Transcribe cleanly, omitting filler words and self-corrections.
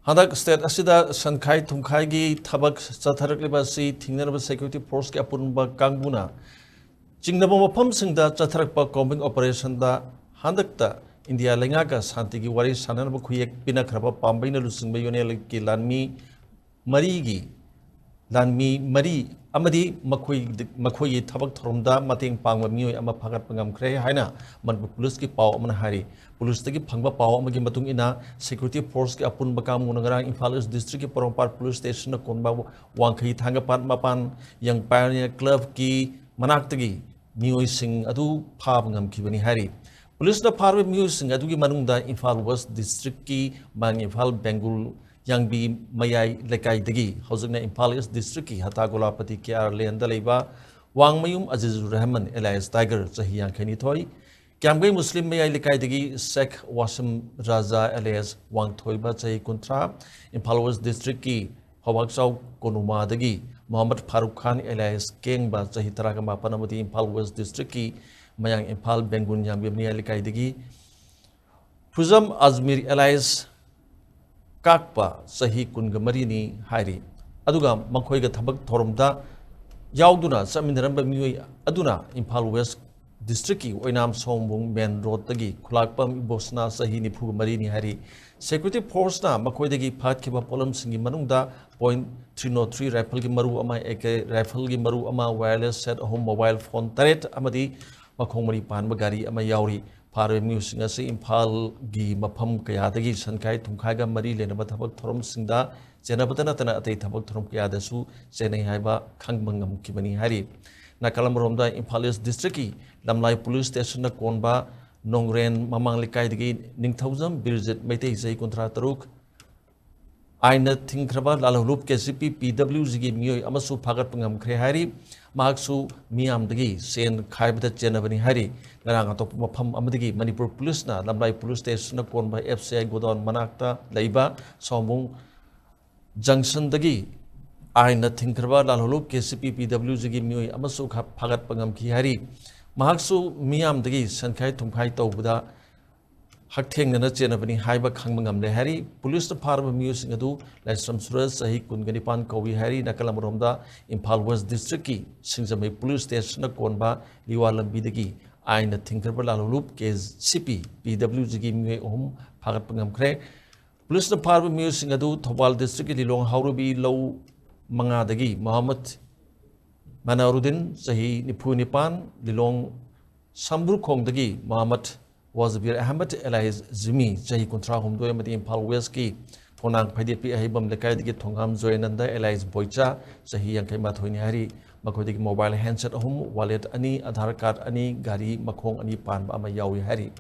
Hadak state asida Senkhai Thumkhai gi thabak chatharakliba si thingnaraba security force ki apunba kangbuna chingnaba mafam singda chatharakpa combing operation da handakta India lengaga santi gi wari sananaba khuyek pinakraba pambaina Luchingba yonel ki lanmi mari amadi makhoi thabak thoromda mateng pangba Meeoi ama phagat pangamkhre haina Manipur police ki paw amana hari police tagi phangba paw amagi matung ina security force ki apun bakam ngarang Imphal district ki Porompar police station na konba wangkhai thangapat mapan yang pioneer club ki manak tagi Meeoi sing adu phab ngamkhibani hari police na pharwe Meeoi sing adu gi manungda Imphal West district ki mang Imphal Bengal yang bi mayai lekai dagi hozukna Imphal East district ki hatagolapati KR lenda leiba wangmayum Azizur Rahman Elias Tiger chahi yankhani thoi kyamgai muslim mayai lekai dagi Sheikh Wasim Raza Elias wangthoiba chahi kuntra Imphal West district ki hawakchau konuma dagi Muhammad Farooq Khan Elias Kengba chahi taraga mapanamati Imphal West district ki mayang Imphal Bengun yang bi mayai lekai dagi Fuzam Azmir Elias Kakpa sahi kungamari ni hairi aduga makhoiga thabak thoromda yauduna saminaramba Meeoi aduna Imphal West district ki oinam sombung main road tagi khulakpam bosna sahi ni phugamari ni hairi security force na makhoidagi phatkhiba polam singi manungda .303 rifle gi maru ama AK rifle gi maru ama wireless set home mobile phone taret amadi makhongmari panba gari ama yauri Pare Meeoi ngasi Imphal gi mafam kayadagi Senkhai Thumkhai ga mari lenaba thabak thorom singda jenabadana tana atei thabak thorom kayadasu jenai haiba khangmangam kibani hari nakalamromda Imphal East district ki lamlai police station na konba nongren mamang likai dagi ningthaujam birjet meitei jai kontra taruk aina thingkraba lalhulup KCP PWG gi Meeoi amasu phagat pangam khre hari mahaksu miyam dagi sen khaibada chenabani hari ngarang atop mafam amadagi Manipur police na lamlai police station na konba FCI godon manakta leiba sombung junction dagi aina thingkraba lalhulup KCP PWG gi Meeoi amasu phagat pangam ki hari mahaksu miyam dagi Senkhai Thumkhai tawbuda Hakthengna chenabani haiba khangmangam le hari police na pharba Meeoi sing adu Laisram Suraj sahi kungani kawi hari nakalamromda Imphal West district ki singjamai police station na konba liwa lambi dagi aina thingkarba lalhulup KCP PWG gi Meeoi ohum phagat pangam khre police na pharba Meeoi sing adu Thopal district ki Lilong Haurubi low manga dagi Muhammad Manarudin sahi nipan Lilong Sambur khong dagi Muhammad Wazabir Ahmed Elias Zimi Jahi Kontra Humdo Amadi Imphal West ki Phonang Phaidepi Ahibam Lekai dagi Thongam Zoyananda Elias Boicha Jahi Yankai Mathoini Hari Makhodigi mobile handset ahum wallet ani Aadhaar card ani gari makhong ani pan ama yawi hari